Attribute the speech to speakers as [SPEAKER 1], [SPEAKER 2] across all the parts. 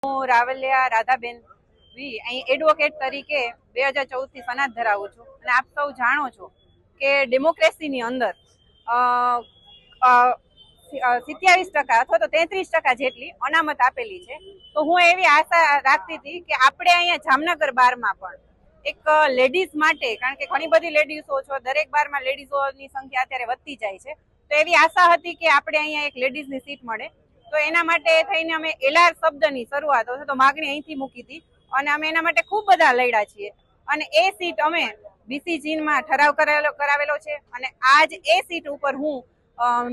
[SPEAKER 1] હું રાવલિયા રાધાબેન વી અહીં એડવોકેટ તરીકે 2014 થી સનાત ધરાવું છું અને આપ સૌ જાણો છો કે ડેમોક્રેસીની અંદર 27% અથવા તો 33% જેટલી અનામત આપેલી છે. તો હું એવી આશા રાખતી હતી કે આપણે અહીંયા જામનગર બારમાં પણ એક લેડીઝ માટે, કારણ કે ઘણી બધી લેડીઝો છો, દરેક બારમાં લેડીઝોની સંખ્યા અત્યારે વધતી જાય છે, તો એવી આશા હતી કે આપણે અહીંયા એક લેડીઝની સીટ મળે. તો એના માટે થઈને અમે એલઆર શબ્દની શરૂઆત તો માગણી અહીંથી મૂકી હતી અને અમે એના માટે ખૂબ બધા લડ્યા છીએ અને એ સીટ અમે બીસીજીમાં ઠરાવ કરાવેલો છે અને આજ એ સીટ ઉપર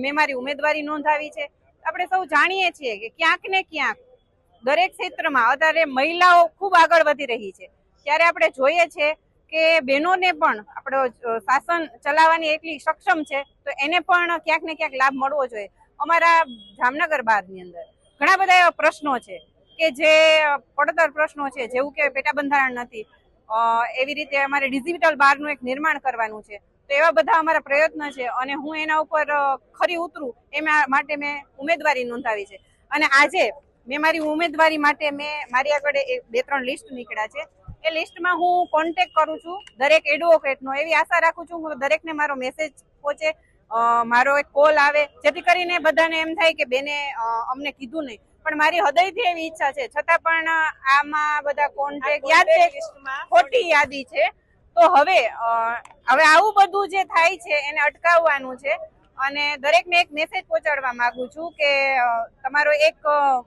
[SPEAKER 1] મેં મારી ઉમેદવારી નોંધાવી છે. આપણે સૌ જાણીએ છીએ કે ક્યાંક ને ક્યાંક દરેક ક્ષેત્રમાં અત્યારે મહિલાઓ ખૂબ આગળ વધી રહી છે, ત્યારે આપણે જોઈએ છે કે બહેનોને પણ આપણો શાસન ચલાવવાની એટલી સક્ષમ છે, તો એને પણ ક્યાંક ને ક્યાંક લાભ મળવો જોઈએ. અમારા જામનગર બારની અંદર ઘણા બધા એવા પ્રશ્નો છે કે જે પડતર પ્રશ્નો છે, જેવું કે પેટા બંધારણ નથી, એવી રીતે અમારે ડિજિટલ બારનું એક નિર્માણ કરવાનું છે. તો એવા બધા અમારા પ્રયત્ન છે અને હું એના ઉપર ખરી ઉતરું એ માટે મેં ઉમેદવારી નોંધાવી છે. અને આજે મેં મારી ઉમેદવારી માટે મારી આગળ 2-3 લિસ્ટ નીકળ્યા છે. એ લિસ્ટમાં હું કોન્ટેક્ટ કરું છું દરેક એડવોકેટનો. એવી આશા રાખું છું હું દરેકને મારો મેસેજ પહોંચે, મારો એક કોલ આવે, જેથી કરીને બધાને એમ થાય કે બેને અમને કીધું નહીં. પણ મારી હૃદયથી એવી ઈચ્છા છે, છતાં પણ આમાં બધા કોન્ટેક્ટ ખોટી યાદી છે. તો હવે આવું બધું જે થાય છે એને અટકાવવાનું છે અને દરેકને એક મેસેજ પહોંચાડવા માંગુ છું કે તમારો એક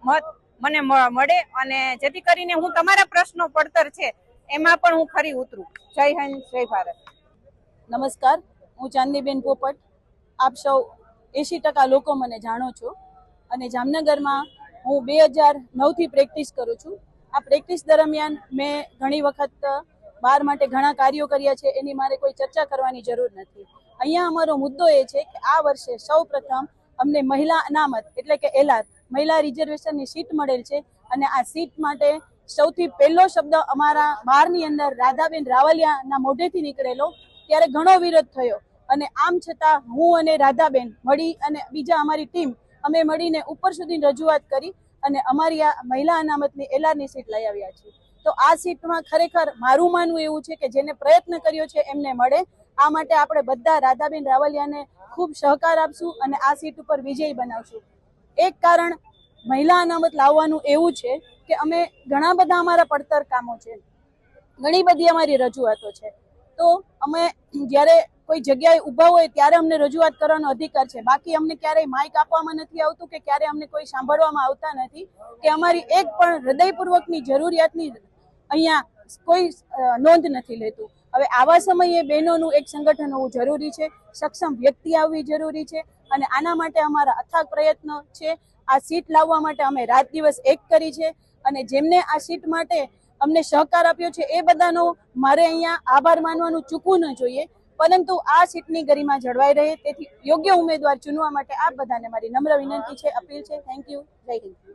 [SPEAKER 1] મત મને મળે અને જેથી કરીને હું તમારા પ્રશ્નો પડતર છે એમાં પણ હું ખરી ઉતરું. જય હિન્દ, જય ભારત.
[SPEAKER 2] નમસ્કાર, હું ચાંદનીબેન પોપટ. આપ સૌ 80% લોકો મને જાણો છો અને જામનગરમાં હું 2009 થી પ્રેક્ટિસ કરું છું. આ પ્રેક્ટિસ દરમિયાન મેં ઘણી વખત બાર માટે ઘણા કાર્યો કર્યા છે, એની મારે કોઈ ચર્ચા કરવાની જરૂર નથી. અહીંયા અમારો મુદ્દો એ છે કે આ વર્ષે સૌ પ્રથમ અમને મહિલા અનામત એટલે કે એલઆર મહિલા રિઝર્વેશનની સીટ મળેલ છે અને આ સીટ માટે સૌથી પહેલો શબ્દ અમારા બારની અંદર રાધાબેન રાવલિયાના મોઢેથી નીકળેલો, ત્યારે ઘણો વિરોધ થયો અને આમ છતાં હું અને રાધાબેન મળી અને બીજા અમારી ટીમ અમે મળીને ઉપર સુધી રજૂઆત કરી અને અમારી આ મહિલા અનામતની એલઆરની સીટ લઈ આવ્યા છીએ. તો આ સીટમાં ખરેખર મારું માનવું એવું છે કે જેને પ્રયત્ન કર્યો છે એમને મળે. આ માટે આપણે બધા રાધાબેન રાવલિયાને ખૂબ સહકાર આપશું અને આ સીટ ઉપર વિજયી બનાવશું. એક કારણ મહિલા અનામત લાવવાનું એવું છે કે અમે ઘણા બધા અમારા પડતર કામો છે, ઘણી બધી અમારી રજૂઆતો છે. તો અમે જ્યારે કોઈ જગ્યાએ ઊભા હોય ત્યારે અમને રજૂઆત કરવાનો અધિકાર છે. બાકી અમને ક્યારેય માઇક આપવામાં નથી આવતું કે ક્યારે અમને કોઈ સાંભળવામાં આવતા નથી કે અમારી એક પણ હૃદયપૂર્વકની જરૂરિયાતની અહીંયા કોઈ નોંધ નથી લેતું. હવે આવા સમયે બહેનોનું એક સંગઠન હોવું જરૂરી છે, સક્ષમ વ્યક્તિ આવવી જરૂરી છે અને આના માટે અમારા અથાગ પ્રયત્નો છે. આ સીટ લાવવા માટે અમે રાત દિવસ એક કરી છે અને જેમને આ સીટ માટે અમને સહકાર આપ્યો છે એ બધાનો મારે અહીંયા આભાર માનવાનું ચૂકવું ન જોઈએ, પરંતુ આ સીટની ગરિમા જળવાઈ રહે તેથી યોગ્ય ઉમેદવાર ચૂનવા માટે આપ બધાને મારી નમ્ર વિનંતી છે, અપીલ છે. Thank you. જય હિન્દ.